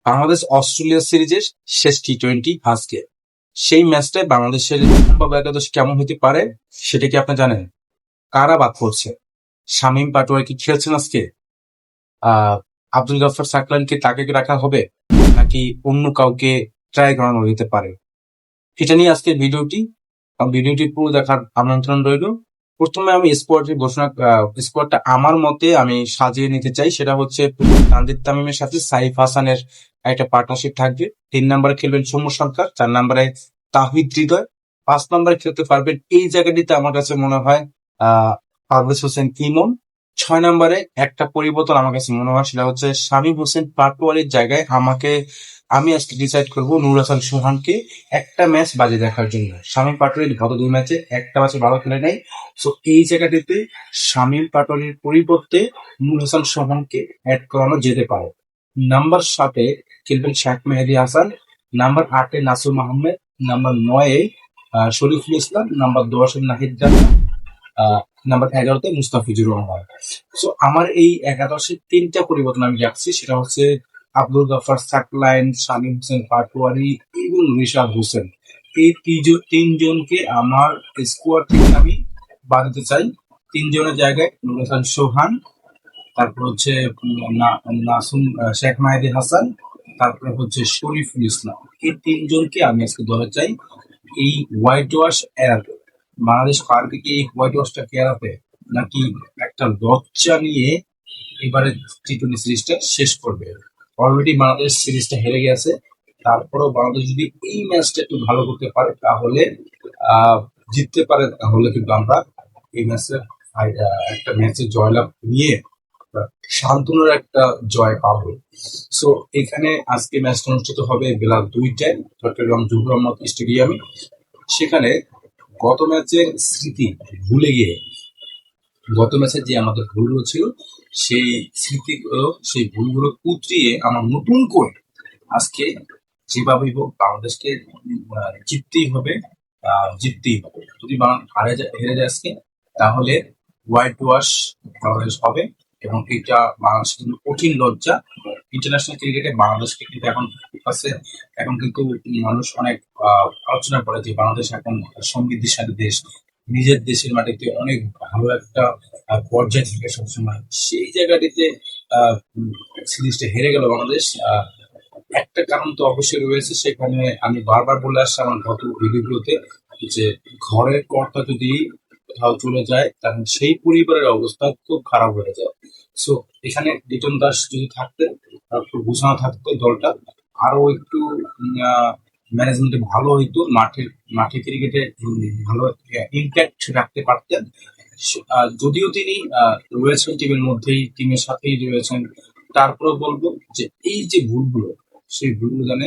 Bangladesh Australia সিরিজের শেষ টি-20 আজকে। সেই ম্যাচটায় বাংলাদেশের সম্ভাব্য একাদশ কেমন হতে পারে সেটা কি আপনি জানেন? কারা বাদ পড়ছে? শামীম পাটোয়ারি কি খেলছেন আজকে? আহ আব্দুল গাফফার সাকলান কি তাকে কি রাখা হবে, নাকি অন্য কাউকে ট্রাই করানো যেতে পারে? এটা নিয়ে আজকের ভিডিওটি পুরো দেখার আমন্ত্রণ রইল। প্রথমে আমি স্কোয়াডটা আমার মতে আমি সাজিয়ে নিতে চাই। সেটা হচ্ছে তানজিদ তামিমের সাথে সাইফ হাসানের একটা পার্টনারশিপ থাকবে। 3 নম্বরে খেলবেন সৌম্য সরকার, 4 নম্বরে তাহিদ হৃদয়, 5 নম্বরে খেলতে পারবেন এই জায়গাটিতে আমার কাছে মনে হয় পারভেজ হোসেন ইমন। 6 নম্বরে একটা পরিবর্তন আমার কাছে মনে হয়, সেটা হচ্ছে শামীম হোসেন পাটোয়ারির জায়গায় আমি আজকে ডিসাইড করবো নূর হাসান সোহানকে একটা ম্যাচ বাজে দেখার জন্য। শামীম পাটোয়ারি গত 2 ম্যাচে একটা ম্যাচে ভালো খেলে নাই। সো এই জায়গাটিতে শামীম পাটোয়ারির পরিবর্তে নূর হাসান সোহানকে অ্যাড করানো যেতে পারে। নাম্বার 7-এ খেলবেন শেখ মেহেদী Hasan, number 8-এ Nasum Ahmed, number 9-এ Shariful Islam, number 10-এ Nahid Rana, আহ, নাম্বার 11-তে মুস্তাফিজুর রহমান। সো আমার এই একাদশের 3টা পরিবর্তন আমি রাখছি, সেটা হচ্ছে আব্দুল গাফফার সাকলাইন, শামীম হোসেন পাটোয়ারি এবং রিশাদ হোসেন। এই তিনজনকে আমার স্কোয়াড থেকে আমি বাঁচাতে চাই। 3 জনের জায়গায় নূর হাসান সোহান, তারপর হচ্ছে নাসুম, শেখ মাহেদী হাসান, তারপরে হচ্ছে শরীফুল ইসলাম। এই 3জনকে আমি আজকে দলে চাই। এই হোয়াইট ওয়াশ এড়াতে বাংলাদেশ পারবে কি এই হোয়াইট ওয়াশটাকে এড়াতে, নাকি একটা লজ্জা নিয়ে এবারে টি-20 সিরিজটা শেষ করবে? অলরেডি বাংলাদেশ সিরিজটা হেরে গেছে, তারপরেও বাংলাদেশ যদি এই ম্যাচটা একটু ভালো করতে পারে তাহলে আহ জিততে পারে, তাহলে কিন্তু আমরা এই ম্যাচে একটা ম্যাচে জয়লাভ নিয়ে সান্ত্বনার একটা জয় পাবো। সো এখানে আজকে ম্যাচটা অনুষ্ঠিত হবে বেলা 2টায় চট্টগ্রাম জহুর আহমদ স্টেডিয়ামে। সেখানে গত ম্যাচের স্মৃতি ভুলে গিয়ে, গত ম্যাচে যে আমাদের ভুলগুলো ছিল সেই স্মৃতিগুলো, সেই ভুলগুলো কুত্রিয়ে আমার নতুন করে আজকে যেভাবেই হোক বাংলাদেশকে জিততেই হবে। জিততেই হবে। যদি হেরে যায় আজকে, তাহলে হোয়াইট ওয়াশ বাংলাদেশ হবে এবং এটা বাংলাদেশের জন্য কঠিন লজ্জা। ইন্টারন্যাশনাল ক্রিকেটে বাংলাদেশকে কিন্তু এখন কিন্তু মানুষ অনেক আলোচনা করে যে বাংলাদেশ এখন সমৃদ্ধিশালী দেশ, নিজের দেশের মাটিতে অনেক ভালো একটা পর্যায়ে থাকে সবসময়। সেই জায়গাটিতে সিরিজটা হেরে গেল বাংলাদেশ। একটা কারণ তো অবশ্যই রয়েছে, সেখানে আমি বারবার বলে আসছি আমার গত ভিডিওগুলোতে, যে ঘরের কর্তা যদি কোথাও চলে যায় তখন সেই পরিবারের অবস্থা খুব খারাপ হয়ে যায়। সো এখানে লিটন দাস যদি থাকতেন, একটু গুছানো থাকতো দলটা, আরো একটু ম্যানেজমেন্টে ভালো হইতো, মাঠে ক্রিকেটে ভালো ইম্প্যাক্ট রাখতে পারতেন। যদিও তিনি রয়েছেন টিমের মধ্যেই, টিমের সাথেই রয়েছেন, তারপরেও বলবো যে এই যে ভুলগুলো, সেই ভুলগুলো জানে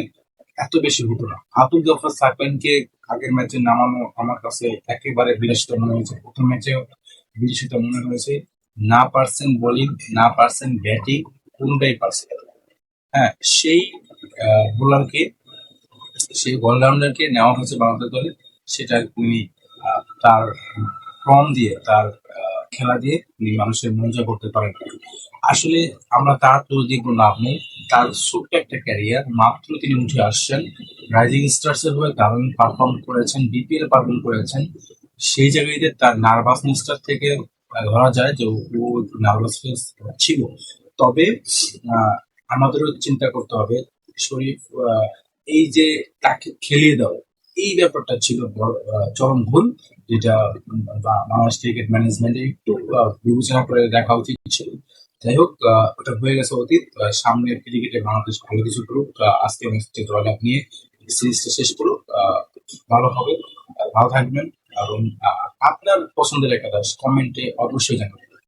এত বেশি হতো না। আব্দুল গাফফার সাকলানকে আগের ম্যাচে নামানো আমার কাছে একেবারে বিলাসিতা মনে হয়েছে। প্রথম ম্যাচেও বিলাসিতা মনে হয়েছে। না পারছেন বোলিং, না পারছেন ব্যাটিং, কোনোটাই পারছে না। হ্যাঁ, বোলারকে সেই অলরাউন্ডারকে নেওয়া হয়েছে বাংলাদেশ দলে। সেটা উনি তার ফর্ম দিয়ে, তার খেলা দিয়ে উনি মানুষের মন জয় করতে পারেন। আসলে আমরা তার তো দেখবো লাভ নেই। তার ছোট্ট একটা ক্যারিয়ার, মাত্র তিনি উঠে আসছেন। রাইজিং স্টার্স এর হয়ে দারুণ পারফর্ম করেছেন, বিপিএল পারফর্ম করেছেন। সেই জায়গাতে তার নার্ভাসনেসটা থেকে ধরা যায় যে ও নার্ভাসনেস ছিল। তবে আহ, আমাদেরও চিন্তা করতে হবে, শরীফ এই যে তাকে খেলিয়ে দাও, এই ব্যাপারটা ছিল চরম ভুল, যেটা বাংলাদেশ ক্রিকেট ম্যানেজমেন্টের একটু বিবেচনা করে দেখা উচিত ছিল। যাই হোক, ওটা হয়ে গেছে অতীত। সামনের ক্রিকেটে বাংলাদেশ ভালো কিছু করুক, আজকে ম্যাচটি জয়লাভ নিয়ে সিরিজটা শেষ করুক, ভালো হবে। ভালো থাকবেন এবং আপনার পছন্দের একাদশ কমেন্টে অবশ্যই জানাবেন।